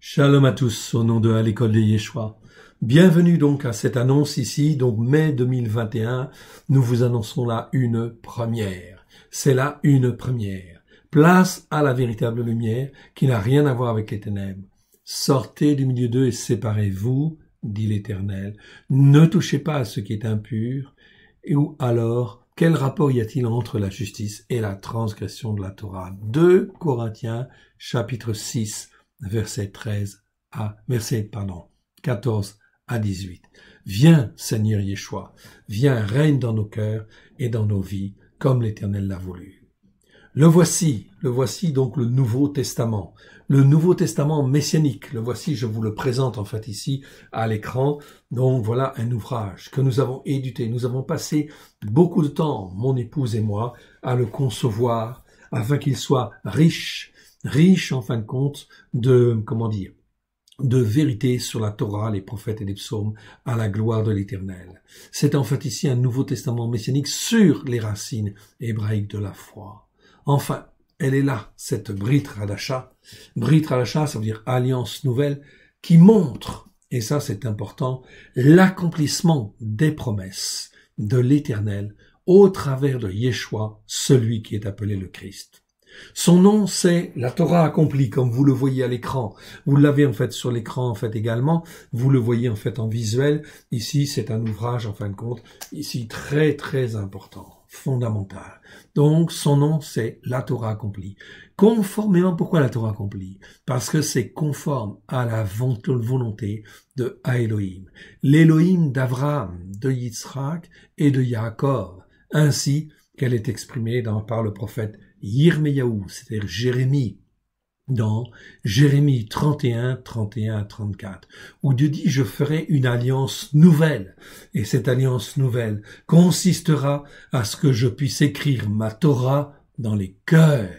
Shalom à tous, au nom de à l'école de Yeshua. Bienvenue donc à cette annonce ici, donc mai 2021, nous vous annonçons là une première. C'est là une première. Place à la véritable lumière qui n'a rien à voir avec les ténèbres. Sortez du milieu d'eux et séparez-vous, dit l'Éternel. Ne touchez pas à ce qui est impur. Ou alors, quel rapport y a-t-il entre la justice et la transgression de la Torah? 2 Corinthiens, chapitre 6, verset 14 à 18. Viens, Seigneur Yeshua, viens, règne dans nos cœurs et dans nos vies, comme l'Éternel l'a voulu. Le voici donc le Nouveau Testament messianique. Le voici, je vous le présente en fait ici à l'écran. Donc voilà un ouvrage que nous avons édité. Nous avons passé beaucoup de temps, mon épouse et moi, à le concevoir afin qu'il soit riche en fin de compte de vérité sur la Torah, les prophètes et les psaumes, à la gloire de l'Éternel. C'est en fait ici un Nouveau Testament messianique sur les racines hébraïques de la foi. Enfin, elle est là, cette Brit Hadasha. Brit Hadasha, ça veut dire alliance nouvelle, qui montre, et ça c'est important, l'accomplissement des promesses de l'Éternel au travers de Yeshua, celui qui est appelé le Christ. Son nom, c'est la Torah accomplie, comme vous le voyez à l'écran. Vous l'avez en fait sur l'écran en fait également. Vous le voyez en fait en visuel. Ici, c'est un ouvrage en fin de compte, ici très très important, fondamental. Donc, son nom, c'est la Torah accomplie. Conformément, pourquoi la Torah accomplie? Parce que c'est conforme à la volonté de Elohim. L'Elohim d'Abraham, de Yitzhak et de Yaakov, ainsi qu'elle est exprimée par le prophète Yirmeyahu, c'est-à-dire Jérémie, dans Jérémie 31, 31 à 34, où Dieu dit « Je ferai une alliance nouvelle ». Et cette alliance nouvelle consistera à ce que je puisse écrire ma Torah dans les cœurs.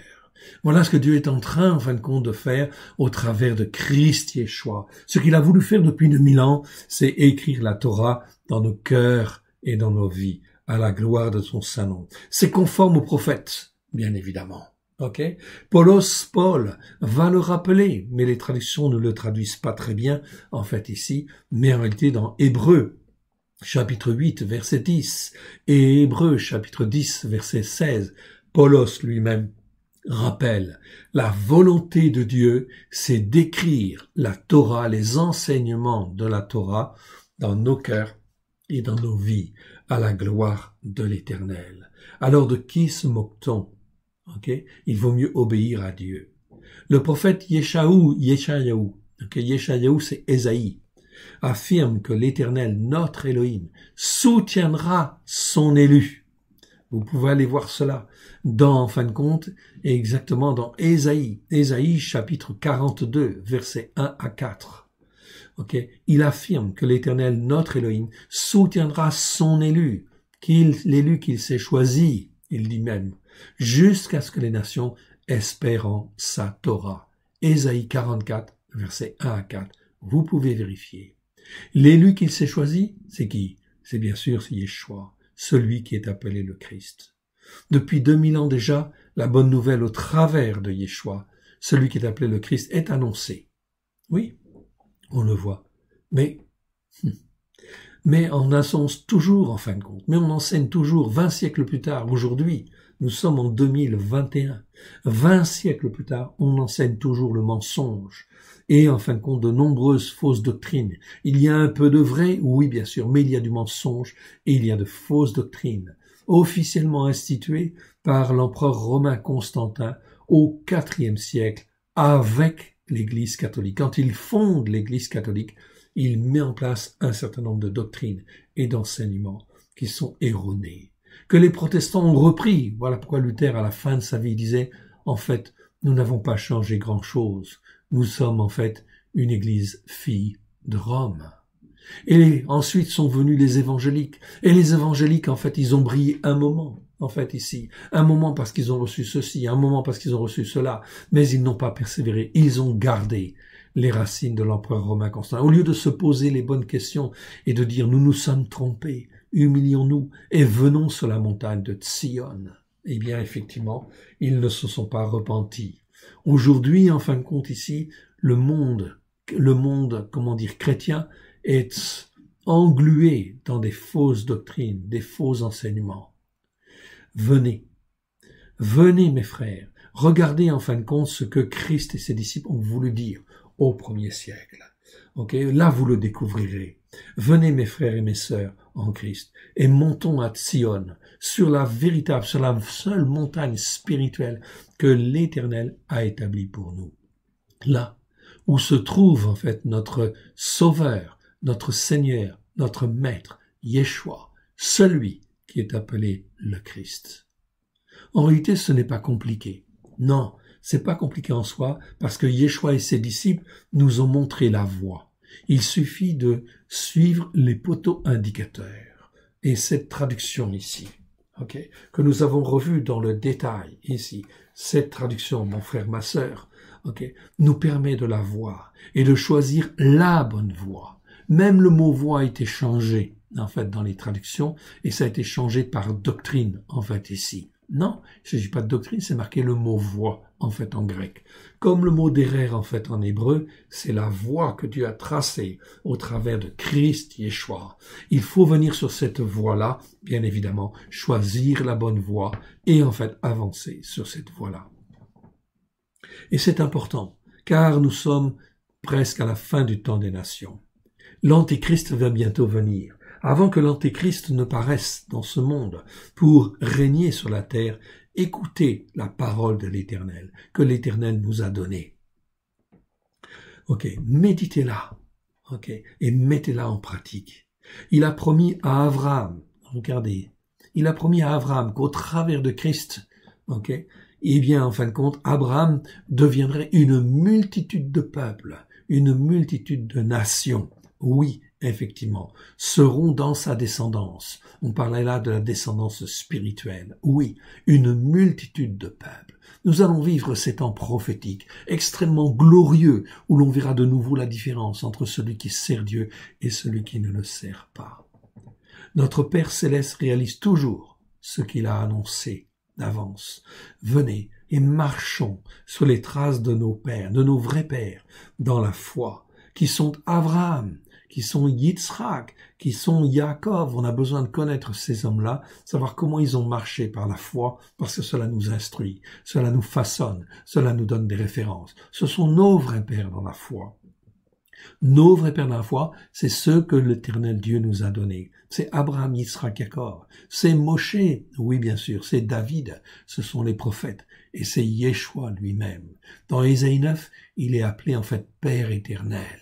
Voilà ce que Dieu est en train, en fin de compte, de faire au travers de Christ Yeshua. Ce qu'il a voulu faire depuis 2000 ans, c'est écrire la Torah dans nos cœurs et dans nos vies, à la gloire de son saint nom. C'est conforme aux prophètes, bien évidemment. Ok? Paul va le rappeler, mais les traductions ne le traduisent pas très bien, en fait, ici, mais en réalité dans Hébreux, chapitre 8, verset 10, et Hébreux, chapitre 10, verset 16, Paulos lui-même rappelle, la volonté de Dieu, c'est d'écrire la Torah, les enseignements de la Torah, dans nos cœurs et dans nos vies, à la gloire de l'Éternel. Alors de qui se moque-t-on? Okay? Il vaut mieux obéir à Dieu. Le prophète Yeshayahu, c'est Ésaïe, affirme que l'Éternel, notre Elohim, soutiendra son élu. Vous pouvez aller voir cela en fin de compte, exactement dans Ésaïe, chapitre 42, versets 1 à 4. Il affirme que l'Éternel, notre Elohim, soutiendra son élu, l'élu qu'il s'est choisi, il dit même, jusqu'à ce que les nations espèrent en sa Torah. Ésaïe 44, versets 1 à 4. Vous pouvez vérifier. L'élu qu'il s'est choisi, c'est qui? C'est bien sûr Yeshua, celui qui est appelé le Christ. Depuis 2000 ans déjà, la bonne nouvelle au travers de Yeshua, celui qui est appelé le Christ, est annoncée. Oui, on le voit. Mais on annonce toujours, en fin de compte. Mais on enseigne toujours, 20 siècles plus tard, aujourd'hui, nous sommes en 2021. 20 siècles plus tard, on enseigne toujours le mensonge. Et en fin de compte, de nombreuses fausses doctrines. Il y a un peu de vrai, oui bien sûr, mais il y a du mensonge et il y a de fausses doctrines. Officiellement instituées par l'empereur romain Constantin au IVe siècle avec l'Église catholique. Quand il fonde l'Église catholique, il met en place un certain nombre de doctrines et d'enseignements qui sont erronés, que les protestants ont repris. Voilà pourquoi Luther, à la fin de sa vie, disait, en fait, nous n'avons pas changé grand-chose. Nous sommes en fait une église fille de Rome. Et ensuite sont venus les évangéliques. Et les évangéliques, en fait, ils ont brillé un moment, en fait, ici. Un moment parce qu'ils ont reçu ceci, un moment parce qu'ils ont reçu cela. Mais ils n'ont pas persévéré. Ils ont gardé les racines de l'empereur romain Constantin. Au lieu de se poser les bonnes questions et de dire « nous nous sommes trompés, humilions-nous et venons sur la montagne de Tsion », eh bien, effectivement, ils ne se sont pas repentis. Aujourd'hui, en fin de compte, ici, le monde le monde, comment dire, chrétien est englué dans des fausses doctrines, des faux enseignements. Venez, venez mes frères, regardez en fin de compte ce que Christ et ses disciples ont voulu dire au 1er siècle. Okay? Là, vous le découvrirez. Venez mes frères et mes sœurs en Christ et montons à Sion, sur la seule montagne spirituelle que l'Éternel a établie pour nous. Là où se trouve en fait notre Sauveur, notre Seigneur, notre Maître, Yeshua, celui qui est appelé le Christ. En réalité, ce n'est pas compliqué. Non, c'est pas compliqué en soi, parce que Yeshua et ses disciples nous ont montré la voie. Il suffit de suivre les poteaux indicateurs. Et cette traduction ici, que nous avons revue dans le détail ici, cette traduction, mon frère, ma sœur, nous permet de la voir et de choisir la bonne voie. Même le mot voie a été changé, en fait, dans les traductions, et ça a été changé par doctrine, en fait, ici. Non, il ne s'agit pas de doctrine, c'est marqué le mot voie, en fait, en grec. Comme le mot derer, en fait, en hébreu, c'est la voie que Dieu a tracée au travers de Christ Yeshua. Il faut venir sur cette voie-là, bien évidemment, choisir la bonne voie et, en fait, avancer sur cette voie-là. Et c'est important, car nous sommes presque à la fin du temps des nations. L'Antéchrist va bientôt venir. Avant que l'Antéchrist ne paraisse dans ce monde pour régner sur la terre, écoutez la parole de l'Éternel, que l'Éternel nous a donnée. Méditez-la, et mettez-la en pratique. Il a promis à Abraham, regardez, il a promis à Abraham qu'au travers de Christ, eh bien, en fin de compte, Abraham deviendrait une multitude de peuples, une multitude de nations. Oui, effectivement, seront dans sa descendance. On parlait là de la descendance spirituelle. Oui, une multitude de peuples. Nous allons vivre ces temps prophétiques, extrêmement glorieux, où l'on verra de nouveau la différence entre celui qui sert Dieu et celui qui ne le sert pas. Notre Père Céleste réalise toujours ce qu'il a annoncé d'avance. Venez et marchons sur les traces de nos pères, de nos vrais pères, dans la foi, qui sont Abraham, qui sont Yitzhak, qui sont Yaakov. On a besoin de connaître ces hommes-là, savoir comment ils ont marché par la foi, parce que cela nous instruit, cela nous façonne, cela nous donne des références. Ce sont nos vrais pères dans la foi. Nos vrais pères dans la foi, c'est ceux que l'Éternel Dieu nous a donnés. C'est Abraham, Yitzhak, Yaakov. C'est Moshe, oui bien sûr, c'est David, ce sont les prophètes. Et c'est Yeshua lui-même. Dans Ésaïe 9, il est appelé en fait Père éternel.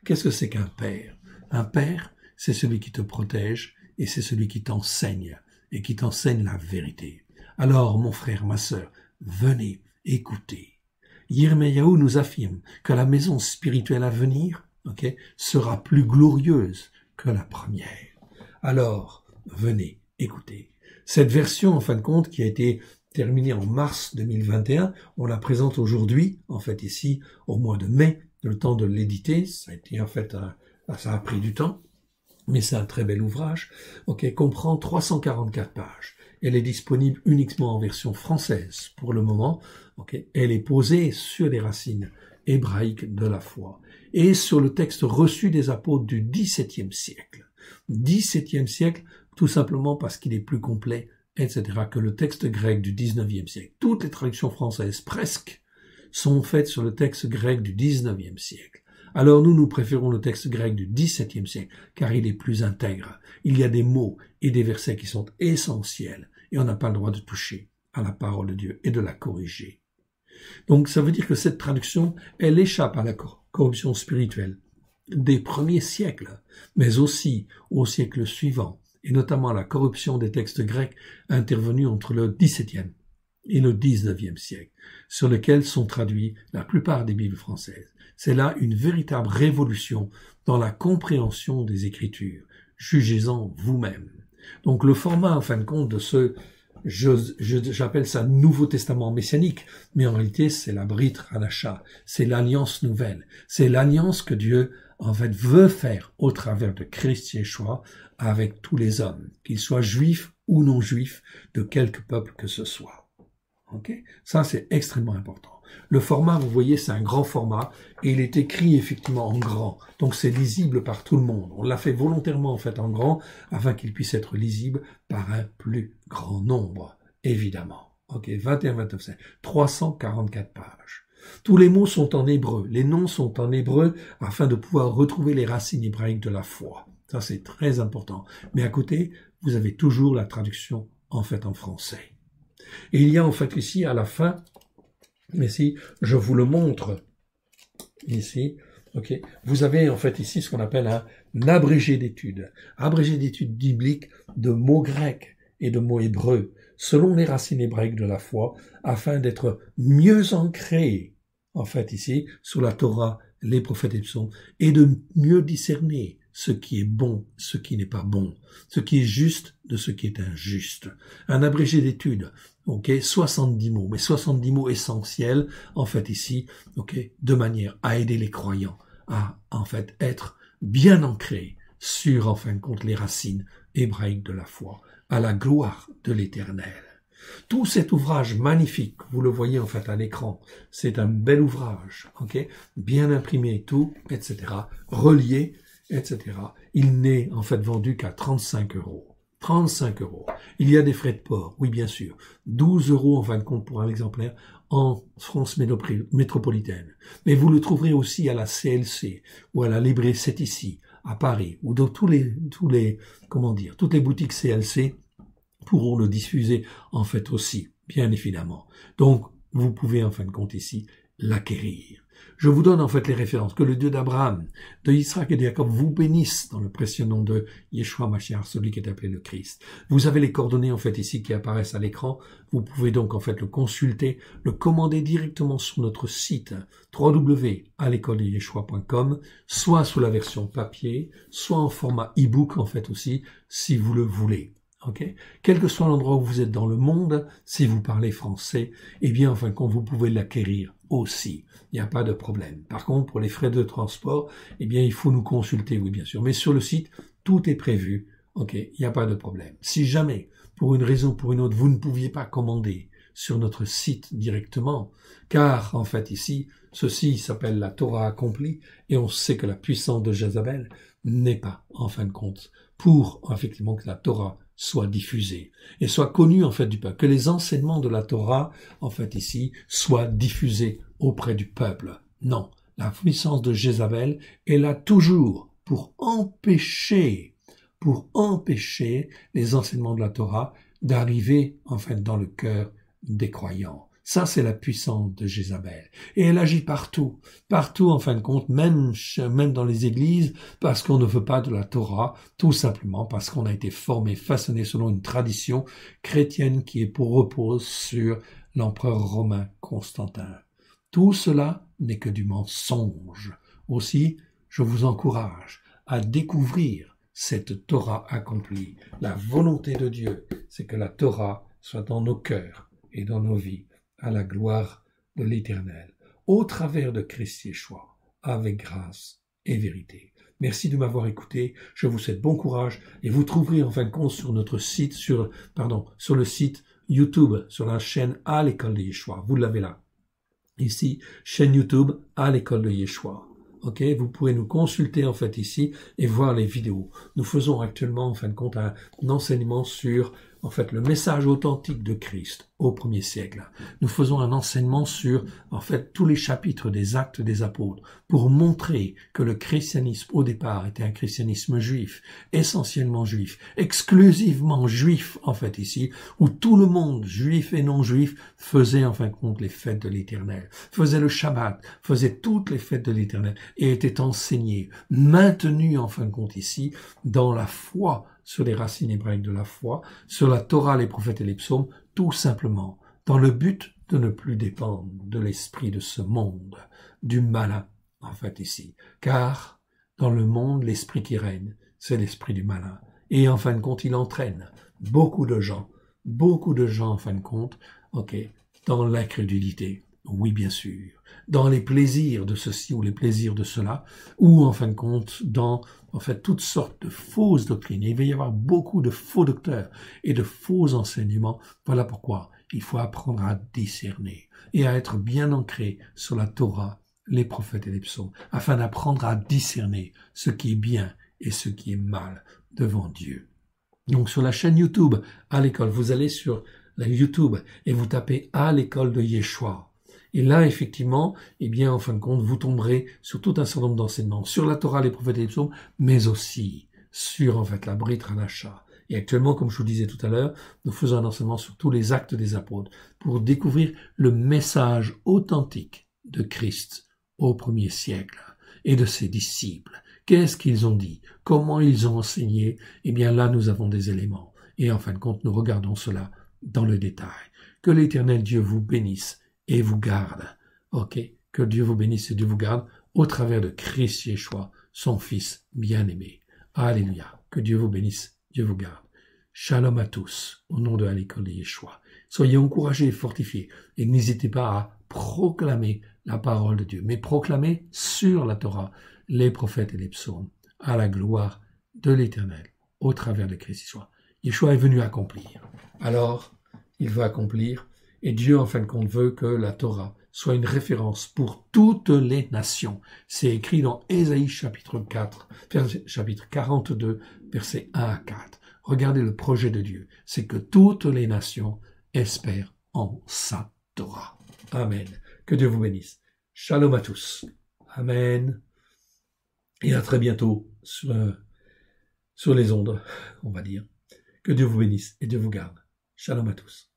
Qu'est-ce que c'est qu'un père? Un père, c'est celui qui te protège et c'est celui qui t'enseigne et qui t'enseigne la vérité. Alors, mon frère, ma sœur, venez, écoutez. Yirmiyahu nous affirme que la maison spirituelle à venir, sera plus glorieuse que la première. Alors, venez, écoutez. Cette version, en fin de compte, qui a été terminée en mars 2021, on la présente aujourd'hui, en fait ici, au mois de mai, le temps de l'éditer, ça a été en fait, ça a pris du temps, mais c'est un très bel ouvrage, comprend 344 pages. Elle est disponible uniquement en version française pour le moment, elle est posée sur les racines hébraïques de la foi et sur le texte reçu des apôtres du XVIIe siècle. XVIIe siècle, tout simplement parce qu'il est plus complet, etc., que le texte grec du XIXe siècle. Toutes les traductions françaises, presque, sont faites sur le texte grec du XIXe siècle. Alors nous préférons le texte grec du XVIIe siècle, car il est plus intègre. Il y a des mots et des versets qui sont essentiels, et on n'a pas le droit de toucher à la parole de Dieu et de la corriger. Donc ça veut dire que cette traduction, elle échappe à la corruption spirituelle des premiers siècles, mais aussi au siècle suivant, et notamment à la corruption des textes grecs intervenus entre le XVIIe et le XIXe siècle, sur lesquels sont traduits la plupart des Bibles françaises. C'est là une véritable révolution dans la compréhension des Écritures. Jugez-en vous-même. Donc le format, en fin de compte, de ce, j'appelle ça Nouveau Testament messianique, mais en réalité c'est la Brit Hadasha, c'est l'alliance nouvelle, c'est l'alliance que Dieu en fait veut faire au travers de Christ Yeshua avec tous les hommes, qu'ils soient juifs ou non juifs, de quelque peuple que ce soit. Ça c'est extrêmement important. Le format, vous voyez, c'est un grand format et il est écrit effectivement en grand. Donc c'est lisible par tout le monde. On l'a fait volontairement en fait en grand afin qu'il puisse être lisible par un plus grand nombre, évidemment. Ok, 21, 29, 5, 344 pages. Tous les mots sont en hébreu, les noms sont en hébreu afin de pouvoir retrouver les racines hébraïques de la foi. Ça c'est très important. Mais à côté, vous avez toujours la traduction en fait en français. Et il y a en fait ici à la fin, ici, je vous le montre, ici, ok, vous avez en fait ici ce qu'on appelle un abrégé d'études bibliques de mots grecs et de mots hébreux, selon les racines hébraïques de la foi, afin d'être mieux ancrés, en fait ici, sur la Torah, les prophètes et les psaumes, et de mieux discerner ce qui est bon, ce qui n'est pas bon, ce qui est juste de ce qui est injuste. Un abrégé d'études, ok, 70 mots, mais 70 mots essentiels, en fait ici, ok, de manière à aider les croyants à, en fait, être bien ancrés sur, en fin de compte, les racines hébraïques de la foi, à la gloire de l'Éternel. Tout cet ouvrage magnifique, vous le voyez en fait à l'écran, c'est un bel ouvrage, ok, bien imprimé et tout, etc., relié, etc. Il n'est en fait vendu qu'à 35 €. 35 €. Il y a des frais de port, oui bien sûr. 12 € en fin de compte pour un exemplaire en France métropolitaine. Mais vous le trouverez aussi à la CLC ou à la librairie C'est ici, à Paris, ou dans toutes les boutiques CLC pourront le diffuser en fait aussi, bien évidemment. Donc, vous pouvez en fin de compte ici l'acquérir. Je vous donne en fait les références. Que le Dieu d'Abraham, de Isaac et de Jacob vous bénisse dans le précieux nom de Yeshua Mashiach, celui qui est appelé le Christ. Vous avez les coordonnées en fait ici qui apparaissent à l'écran. Vous pouvez donc en fait le consulter, le commander directement sur notre site www.alecoledeyeshua.com, soit sous la version papier, soit en format e-book en fait aussi, si vous le voulez. Okay. Quel que soit l'endroit où vous êtes dans le monde, si vous parlez français, eh bien, en fin de compte, vous pouvez l'acquérir aussi. Il n'y a pas de problème. Par contre, pour les frais de transport, eh bien, il faut nous consulter, oui, bien sûr. Mais sur le site, tout est prévu. Ok, il n'y a pas de problème. Si jamais, pour une raison ou pour une autre, vous ne pouviez pas commander sur notre site directement, car, en fait, ici, ceci s'appelle la Torah accomplie, et on sait que la puissance de Jézabel n'est pas, en fin de compte, pour, effectivement, que la Torah soit diffusée et soit connue en fait du peuple, que les enseignements de la Torah en fait ici soient diffusés auprès du peuple. Non, la puissance de Jézabel est là toujours pour empêcher les enseignements de la Torah d'arriver en fait dans le cœur des croyants. Ça, c'est la puissance de Jézabel. Et elle agit partout en fin de compte, même dans les églises, parce qu'on ne veut pas de la Torah, tout simplement parce qu'on a été formé, façonné selon une tradition chrétienne qui est pour repose sur l'empereur romain Constantin. Tout cela n'est que du mensonge. Aussi, je vous encourage à découvrir cette Torah accomplie. La volonté de Dieu, c'est que la Torah soit dans nos cœurs et dans nos vies, à la gloire de l'Éternel, au travers de Christ Yeshua, avec grâce et vérité. Merci de m'avoir écouté, je vous souhaite bon courage, et vous trouverez en fin de compte sur notre site, sur le site YouTube, sur la chaîne à l'école de Yeshua, vous l'avez là. Ici, chaîne YouTube à l'école de Yeshua. Ok, vous pourrez nous consulter en fait ici et voir les vidéos. Nous faisons actuellement en fin de compte un enseignement sur en fait le message authentique de Christ au 1er siècle. Nous faisons un enseignement sur en fait tous les chapitres des Actes des Apôtres pour montrer que le christianisme au départ était un christianisme juif, essentiellement juif, exclusivement juif en fait ici, où tout le monde, juif et non juif, faisait en fin de compte les fêtes de l'Éternel, faisait le Shabbat, faisait toutes les fêtes de l'Éternel et était enseigné, maintenu en fin de compte ici dans la foi, sur les racines hébraïques de la foi, sur la Torah, les prophètes et les psaumes, tout simplement, dans le but de ne plus dépendre de l'esprit de ce monde, du malin, en fait, ici. Car, dans le monde, l'esprit qui règne, c'est l'esprit du malin. Et en fin de compte, il entraîne beaucoup de gens, en fin de compte, ok, dans l'incrédulité. Oui, bien sûr. Dans les plaisirs de ceci ou les plaisirs de cela, ou en fin de compte, dans en fait toutes sortes de fausses doctrines. Et il va y avoir beaucoup de faux docteurs et de faux enseignements. Voilà pourquoi il faut apprendre à discerner et à être bien ancré sur la Torah, les prophètes et les psaumes, afin d'apprendre à discerner ce qui est bien et ce qui est mal devant Dieu. Donc sur la chaîne YouTube à l'école, vous allez sur la YouTube et vous tapez à l'école de Yeshua. Et là, effectivement, eh bien, en fin de compte, vous tomberez sur tout un certain nombre d'enseignements, sur la Torah, les prophètes et les psaumes, mais aussi sur, en fait, la Brit Hadasha. Et actuellement, comme je vous disais tout à l'heure, nous faisons un enseignement sur tous les actes des apôtres pour découvrir le message authentique de Christ au premier siècle et de ses disciples. Qu'est-ce qu'ils ont dit? Comment ils ont enseigné? Eh bien, là, nous avons des éléments. Et en fin de compte, nous regardons cela dans le détail. Que l'Éternel Dieu vous bénisse et vous garde. Ok? Que Dieu vous bénisse et Dieu vous garde au travers de Christ Yeshua, son Fils bien-aimé. Alléluia. Que Dieu vous bénisse, Dieu vous garde. Shalom à tous, au nom de l'école de Yeshua. Soyez encouragés et fortifiés, et n'hésitez pas à proclamer la parole de Dieu, mais proclamer sur la Torah les prophètes et les psaumes, à la gloire de l'Éternel, au travers de Christ Yeshua. Yeshua est venu accomplir. Alors, il veut accomplir, et Dieu, en fin de compte, veut que la Torah soit une référence pour toutes les nations. C'est écrit dans Ésaïe chapitre 4, chapitre 42, versets 1 à 4. Regardez le projet de Dieu, c'est que toutes les nations espèrent en sa Torah. Amen. Que Dieu vous bénisse. Shalom à tous. Amen. Et à très bientôt sur les ondes, on va dire. Que Dieu vous bénisse et Dieu vous garde. Shalom à tous.